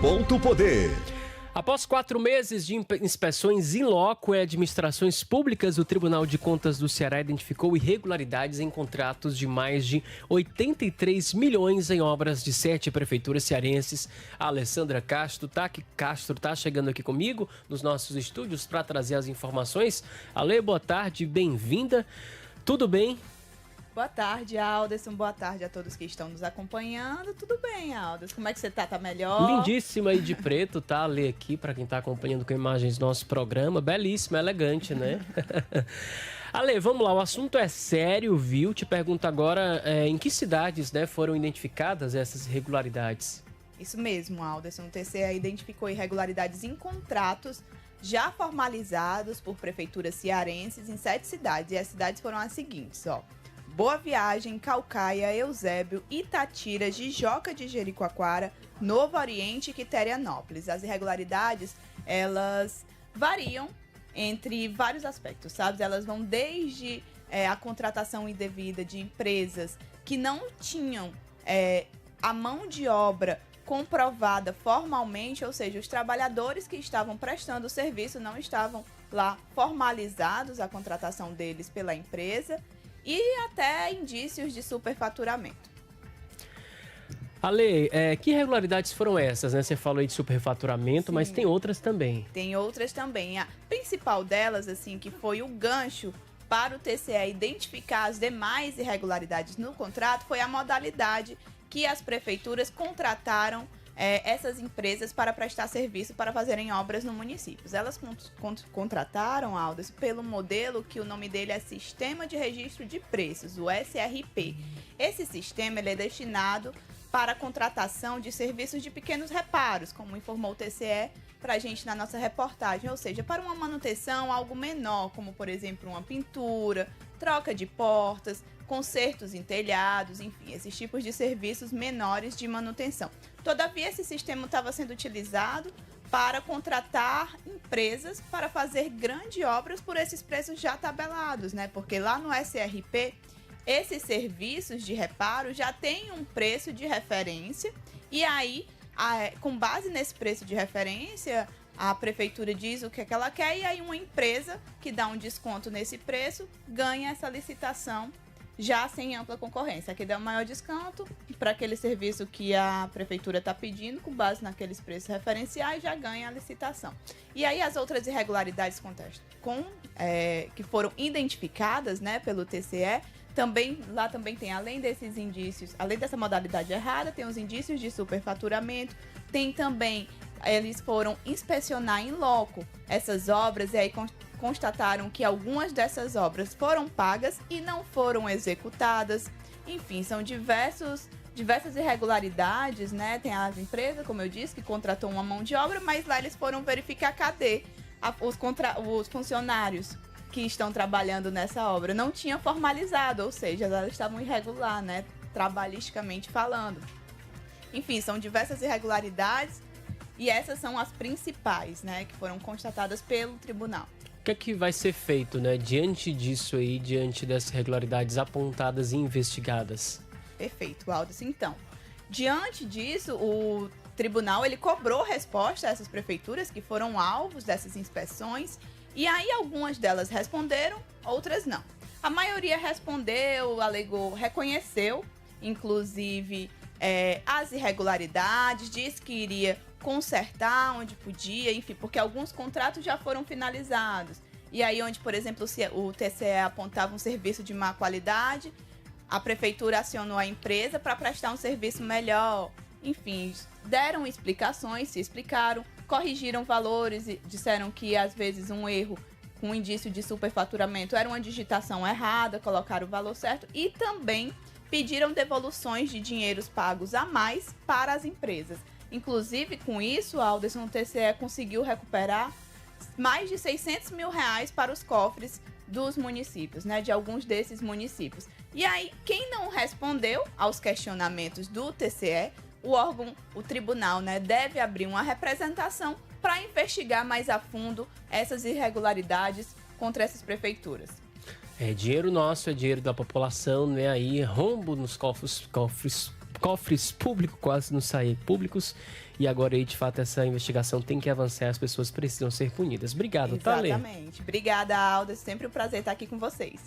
Ponto Poder. Após 4 meses de inspeções in loco e administrações públicas, o Tribunal de Contas do Ceará identificou irregularidades em contratos de mais de 83 milhões em obras de 7 prefeituras cearenses. A Alessandra Castro tá chegando aqui comigo nos nossos estúdios para trazer as informações. Ale, boa tarde, bem-vinda. Tudo bem? Boa tarde, Alderson. Boa tarde a todos que estão nos acompanhando. Tudo bem, Alderson? Como é que você tá? Tá melhor? Lindíssima aí de preto, tá? Ler aqui para quem tá acompanhando com imagens do nosso programa. Belíssima, elegante, né? Ale, vamos lá. O assunto é sério, viu? Te pergunto agora em que cidades, né, foram identificadas essas irregularidades? Isso mesmo, Alderson. O TCE identificou irregularidades em contratos já formalizados por prefeituras cearenses em 7 cidades. E as cidades foram as seguintes, ó. Boa Viagem, Caucaia, Eusébio, Itatira, Jijoca de Jericoacoara, Novo Oriente e Quiterianópolis. As irregularidades, elas variam entre vários aspectos, sabe? Elas vão desde a contratação indevida de empresas que não tinham a mão de obra comprovada formalmente, ou seja, os trabalhadores que estavam prestando o serviço não estavam lá formalizados a contratação deles pela empresa, e até indícios de superfaturamento. Ale, que irregularidades foram essas, né? Você falou aí de superfaturamento, sim, mas tem outras também. Tem outras também. A principal delas, assim, que foi o gancho para o TCE identificar as demais irregularidades no contrato, foi a modalidade que as prefeituras contrataram essas empresas para prestar serviço, para fazerem obras no município. Elas contrataram, Aldas, pelo modelo que o nome dele é Sistema de Registro de Preços, o SRP. Esse sistema ele é destinado para a contratação de serviços de pequenos reparos, como informou o TCE para a gente na nossa reportagem, ou seja, para uma manutenção algo menor, como por exemplo uma pintura, troca de portas, consertos em telhados, enfim, esses tipos de serviços menores de manutenção. Todavia, esse sistema estava sendo utilizado para contratar empresas para fazer grandes obras por esses preços já tabelados, né? Porque lá no SRP, esses serviços de reparo já têm um preço de referência e aí, com base nesse preço de referência, a prefeitura diz o que é que ela quer e aí uma empresa que dá um desconto nesse preço ganha essa licitação já sem ampla concorrência. Aqui dá um maior desconto para aquele serviço que a prefeitura está pedindo, com base naqueles preços referenciais, já ganha a licitação. E aí as outras irregularidades que foram identificadas, né, pelo TCE, lá também tem, além desses indícios, além dessa modalidade errada, tem os indícios de superfaturamento, tem também, eles foram inspecionar em loco essas obras e aí constataram que algumas dessas obras foram pagas e não foram executadas. Enfim, são diversas irregularidades, né? Tem as empresas, como eu disse, que contratou uma mão de obra, mas lá eles foram verificar cadê os funcionários que estão trabalhando nessa obra. Não tinha formalizado, ou seja, elas estavam irregular, né? Trabalhisticamente falando. Enfim, são diversas irregularidades e essas são as principais, né? Que foram constatadas pelo tribunal. O que é que vai ser feito, né, diante disso aí, diante dessas irregularidades apontadas e investigadas? Perfeito, Alderson. Então, diante disso, o tribunal ele cobrou resposta a essas prefeituras que foram alvos dessas inspeções e aí algumas delas responderam, outras não. A maioria respondeu, alegou, reconheceu, inclusive, as irregularidades, disse que iria consertar onde podia, enfim, porque alguns contratos já foram finalizados. E aí onde, por exemplo, o TCE apontava um serviço de má qualidade, a prefeitura acionou a empresa para prestar um serviço melhor. Enfim, deram explicações, se explicaram, corrigiram valores e disseram que às vezes um erro com indício de superfaturamento era uma digitação errada, colocaram o valor certo e também pediram devoluções de dinheiros pagos a mais para as empresas. Inclusive, com isso, Alderson, o TCE conseguiu recuperar mais de 600 mil reais para os cofres dos municípios, né, de alguns desses municípios. E aí, quem não respondeu aos questionamentos do TCE, o tribunal, né, deve abrir uma representação para investigar mais a fundo essas irregularidades contra essas prefeituras. É dinheiro nosso, é dinheiro da população, né? Aí rombo nos cofres cofres públicos quase não saem públicos. E agora aí, de fato, essa investigação tem que avançar, as pessoas precisam ser punidas. Obrigado, tá, Lê? Exatamente. Obrigada, Alda. Sempre um prazer estar aqui com vocês.